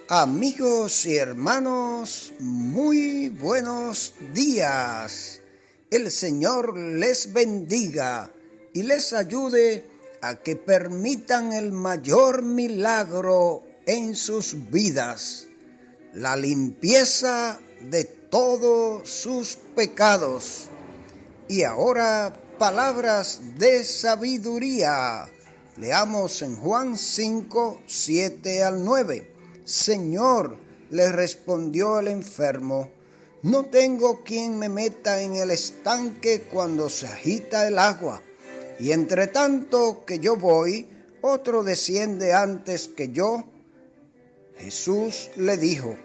Amigos y hermanos, muy buenos días. El Señor les bendiga y les ayude a que permitan el mayor milagro en sus vidas, la limpieza de todos sus pecados. Y ahora, palabras de sabiduría. Leamos en Juan 5, 7 al 9. Señor, le respondió el enfermo, no tengo quien me meta en el estanque cuando se agita el agua. Y entre tanto que yo voy, otro desciende antes que yo. Jesús le dijo,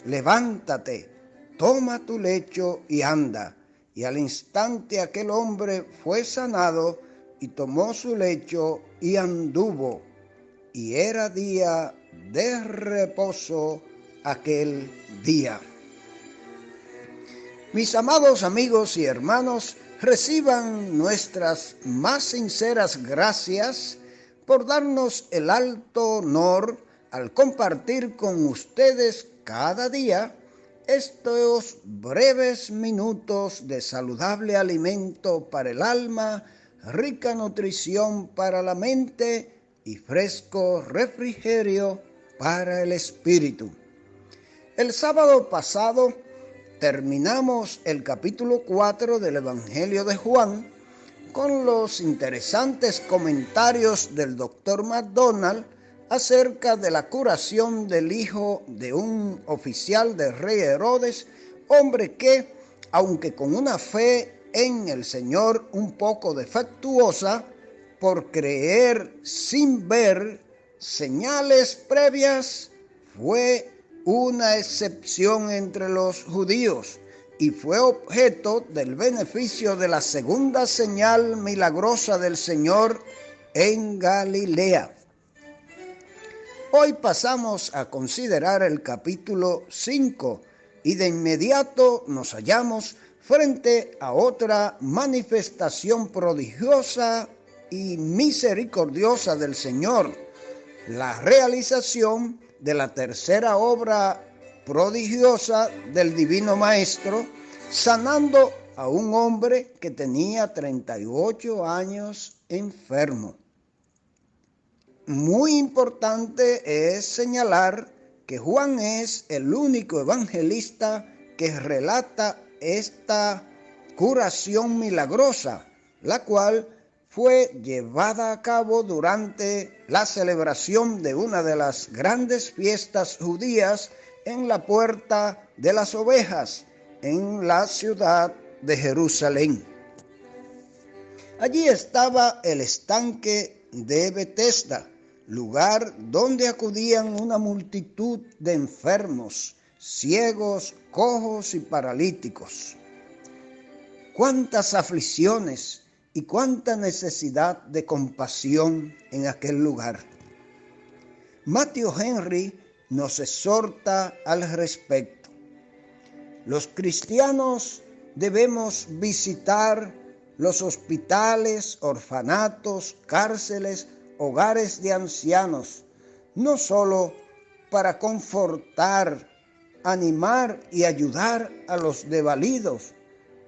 levántate, toma tu lecho y anda. Y al instante aquel hombre fue sanado y tomó su lecho y anduvo. Y era día de reposo aquel día. Mis amados amigos y hermanos, reciban nuestras más sinceras gracias por darnos el alto honor al compartir con ustedes cada día estos breves minutos de saludable alimento para el alma, rica nutrición para la mente y fresco refrigerio para el espíritu. El sábado pasado terminamos el capítulo 4 del Evangelio de Juan con los interesantes comentarios del Dr. McDonald acerca de la curación del hijo de un oficial del rey Herodes, hombre que, aunque con una fe en el Señor un poco defectuosa, por creer sin ver señales previas, fue una excepción entre los judíos y fue objeto del beneficio de la segunda señal milagrosa del Señor en Galilea. Hoy pasamos a considerar el capítulo 5 y de inmediato nos hallamos frente a otra manifestación prodigiosa y misericordiosa del Señor, la realización de la tercera obra prodigiosa del Divino Maestro, sanando a un hombre que tenía 38 años enfermo. Muy importante es señalar que Juan es el único evangelista que relata esta curación milagrosa, la cual fue llevada a cabo durante la celebración de una de las grandes fiestas judías en la Puerta de las Ovejas, en la ciudad de Jerusalén. Allí estaba el estanque de Betesda, lugar donde acudían una multitud de enfermos, ciegos, cojos y paralíticos. Cuántas aflicciones y cuánta necesidad de compasión en aquel lugar. Matthew Henry nos exhorta al respecto. Los cristianos debemos visitar los hospitales, orfanatos, cárceles, hogares de ancianos, no solo para confortar, animar y ayudar a los desvalidos,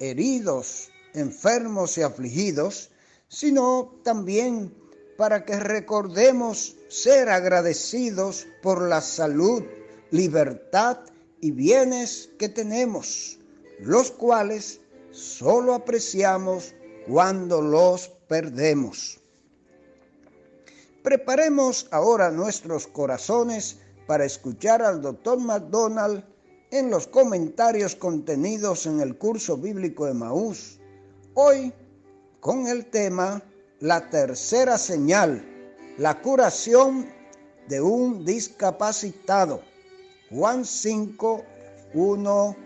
heridos, enfermos y afligidos, sino también para que recordemos ser agradecidos por la salud, libertad y bienes que tenemos, los cuales solo apreciamos cuando los perdemos. Preparemos ahora nuestros corazones para escuchar al Dr. McDonald en los comentarios contenidos en el curso bíblico Emaús, hoy con el tema La tercera señal, la curación de un discapacitado. Juan 5, 1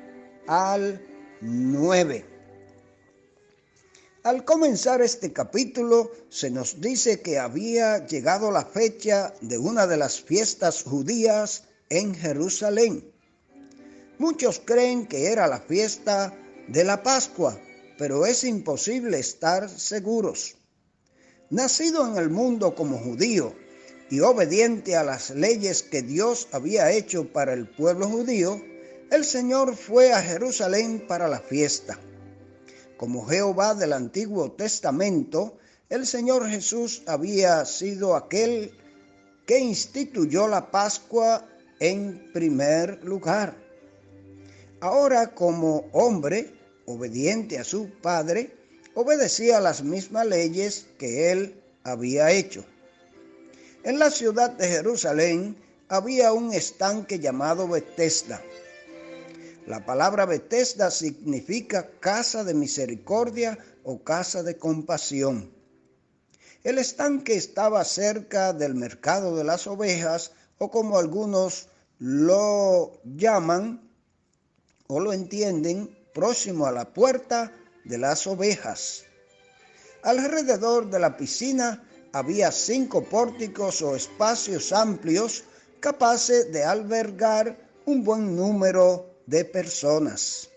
al 9. Al comenzar este capítulo se nos dice que había llegado la fecha de una de las fiestas judías en Jerusalén. Muchos creen que era la fiesta de la Pascua, pero es imposible estar seguros. Nacido en el mundo como judío, y obediente a las leyes que Dios había hecho para el pueblo judío, el Señor fue a Jerusalén para la fiesta. Como Jehová del Antiguo Testamento, el Señor Jesús había sido aquel que instituyó la Pascua en primer lugar. Ahora, como hombre, obediente a su Padre, obedecía las mismas leyes que él había hecho. En la ciudad de Jerusalén había un estanque llamado Betesda. La palabra Betesda significa casa de misericordia o casa de compasión. El estanque estaba cerca del mercado de las ovejas, o como algunos lo llaman o lo entienden, próximo a la puerta de las ovejas. Alrededor de la piscina había 5 pórticos o espacios amplios capaces de albergar un buen número de personas.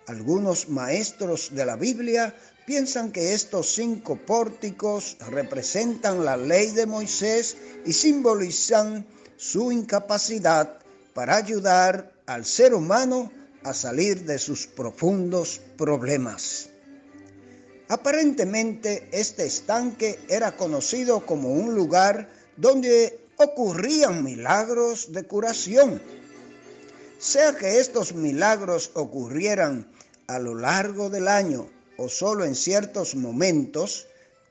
Algunos maestros de la Biblia piensan que estos 5 pórticos representan la ley de Moisés y simbolizan su incapacidad para ayudar al ser humano a salir de sus profundos problemas. Aparentemente, este estanque era conocido como un lugar donde ocurrían milagros de curación. Sea que estos milagros ocurrieran a lo largo del año o solo en ciertos momentos,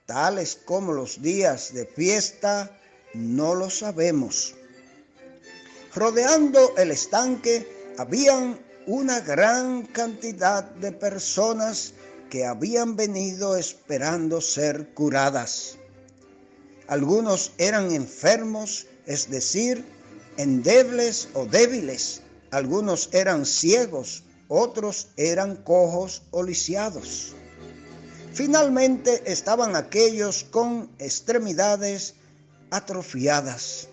tales como los días de fiesta, no lo sabemos. Rodeando el estanque habían una gran cantidad de personas que habían venido esperando ser curadas. Algunos eran enfermos, es decir, endebles o débiles. Algunos eran ciegos, otros eran cojos o lisiados. Finalmente estaban aquellos con extremidades atrofiadas.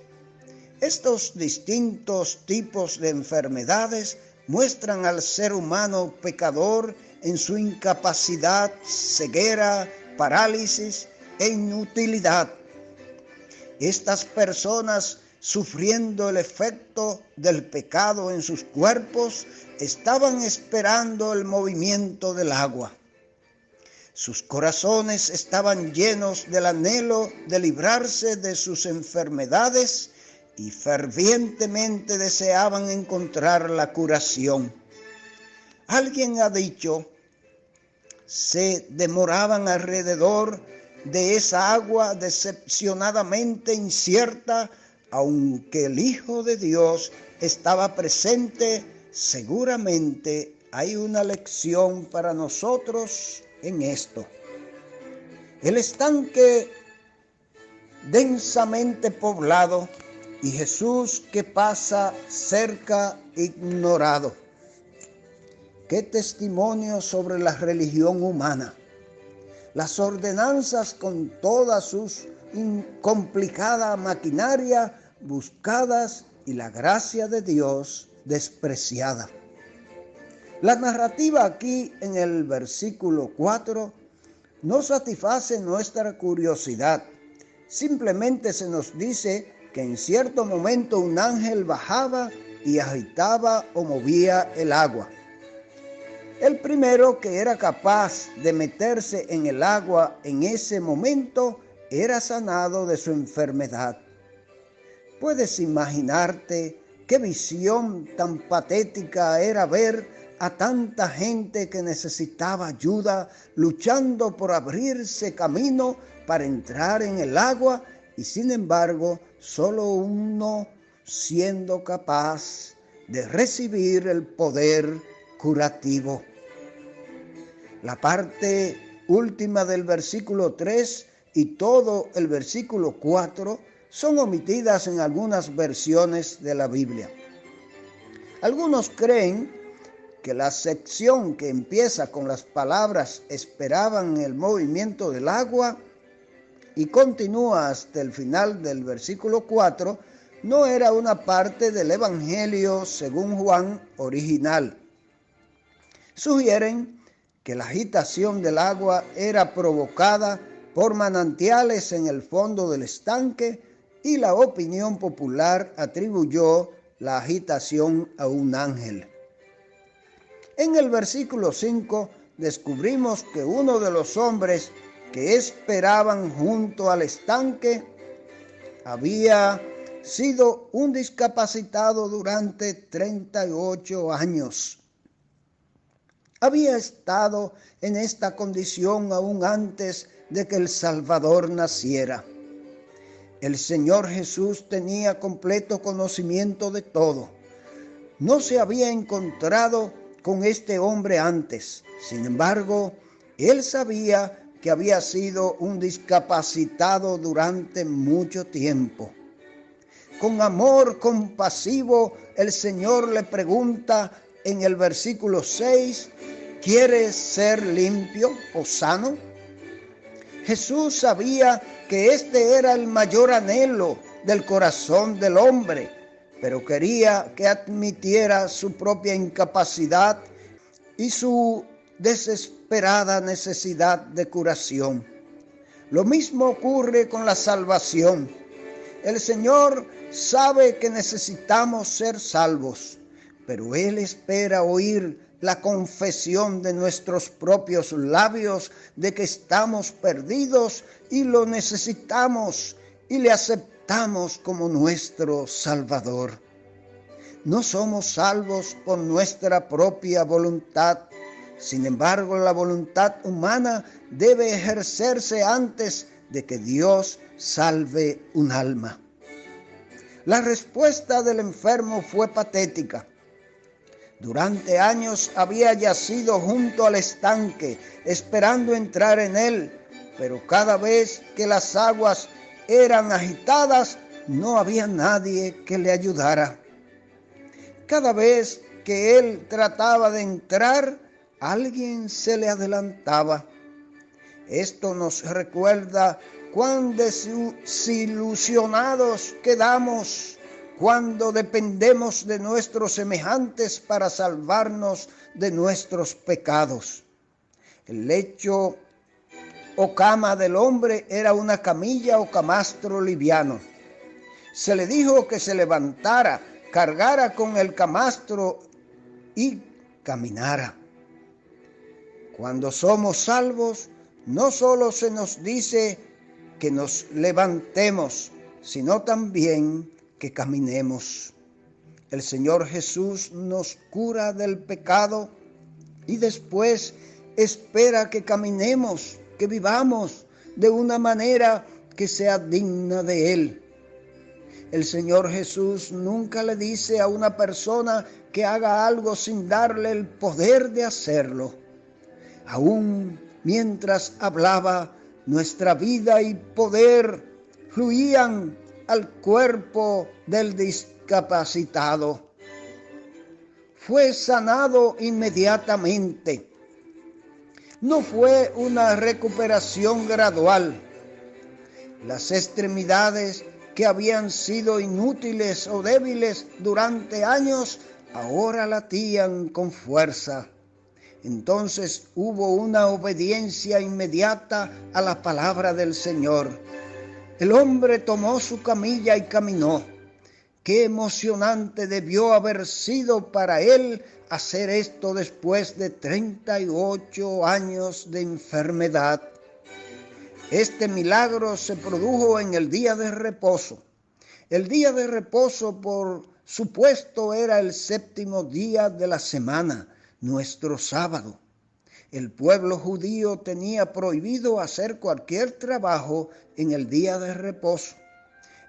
Estos distintos tipos de enfermedades muestran al ser humano pecador en su incapacidad, ceguera, parálisis e inutilidad. Estas personas, sufriendo el efecto del pecado en sus cuerpos, estaban esperando el movimiento del agua. Sus corazones estaban llenos del anhelo de librarse de sus enfermedades y fervientemente deseaban encontrar la curación. Alguien ha dicho, se demoraban alrededor de esa agua decepcionadamente incierta, aunque el Hijo de Dios estaba presente. Seguramente hay una lección para nosotros en esto. El estanque densamente poblado y Jesús que pasa cerca ignorado. Qué testimonio sobre la religión humana. Las ordenanzas con toda su complicada maquinaria buscadas y la gracia de Dios despreciada. La narrativa aquí en el versículo 4 no satisface nuestra curiosidad. Simplemente se nos dice que en cierto momento un ángel bajaba y agitaba o movía el agua. El primero que era capaz de meterse en el agua en ese momento era sanado de su enfermedad. ¿Puedes imaginarte qué visión tan patética era ver a tanta gente que necesitaba ayuda, luchando por abrirse camino para entrar en el agua, y sin embargo, solo uno siendo capaz de recibir el poder curativo? La parte última del versículo 3 y todo el versículo 4 son omitidas en algunas versiones de la Biblia. Algunos creen que la sección que empieza con las palabras esperaban el movimiento del agua y continúa hasta el final del versículo 4 no era una parte del Evangelio según Juan original. Sugieren que la agitación del agua era provocada por manantiales en el fondo del estanque y la opinión popular atribuyó la agitación a un ángel. En el versículo 5 descubrimos que uno de los hombres que esperaban junto al estanque había sido un discapacitado durante 38 años. Había estado en esta condición aún antes de que el Salvador naciera. El Señor Jesús tenía completo conocimiento de todo. No se había encontrado con este hombre antes. Sin embargo, él sabía que había sido un discapacitado durante mucho tiempo. Con amor compasivo, el Señor le pregunta en el versículo 6, ¿quieres ser limpio o sano? Jesús sabía que este era el mayor anhelo del corazón del hombre, pero quería que admitiera su propia incapacidad y su desesperada necesidad de curación. Lo mismo ocurre con la salvación. El Señor sabe que necesitamos ser salvos, pero Él espera oír la confesión de nuestros propios labios de que estamos perdidos y lo necesitamos y le aceptamos como nuestro Salvador. No somos salvos por nuestra propia voluntad. Sin embargo, la voluntad humana debe ejercerse antes de que Dios salve un alma. La respuesta del enfermo fue patética. Durante años había yacido junto al estanque, esperando entrar en él, pero cada vez que las aguas eran agitadas, no había nadie que le ayudara. Cada vez que él trataba de entrar, alguien se le adelantaba. Esto nos recuerda cuán desilusionados quedamos cuando dependemos de nuestros semejantes para salvarnos de nuestros pecados. El lecho o cama del hombre era una camilla o camastro liviano. Se le dijo que se levantara, cargara con el camastro y caminara. Cuando somos salvos, no solo se nos dice que nos levantemos, sino también que caminemos. El Señor Jesús nos cura del pecado y después espera que caminemos, que vivamos de una manera que sea digna de Él. El Señor Jesús nunca le dice a una persona que haga algo sin darle el poder de hacerlo. Aún mientras hablaba, nuestra vida y poder fluían al cuerpo del discapacitado. Fue sanado inmediatamente. No fue una recuperación gradual. Las extremidades que habían sido inútiles o débiles durante años, ahora latían con fuerza. Entonces hubo una obediencia inmediata a la palabra del Señor. El hombre tomó su camilla y caminó. Qué emocionante debió haber sido para él hacer esto después de 38 años de enfermedad. Este milagro se produjo en el día de reposo. El día de reposo, por supuesto, era el séptimo día de la semana, nuestro sábado. El pueblo judío tenía prohibido hacer cualquier trabajo en el día de reposo.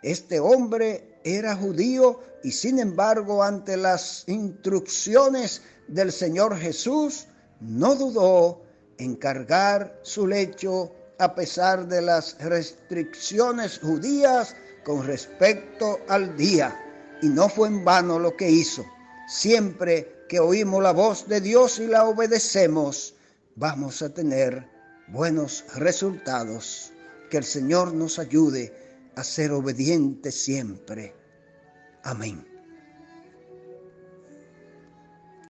Este hombre era judío y sin embargo, ante las instrucciones del Señor Jesús, no dudó en cargar su lecho a pesar de las restricciones judías con respecto al día. Y no fue en vano lo que hizo. Siempre que oímos la voz de Dios y la obedecemos, vamos a tener buenos resultados. Que el Señor nos ayude a ser obedientes siempre. Amén.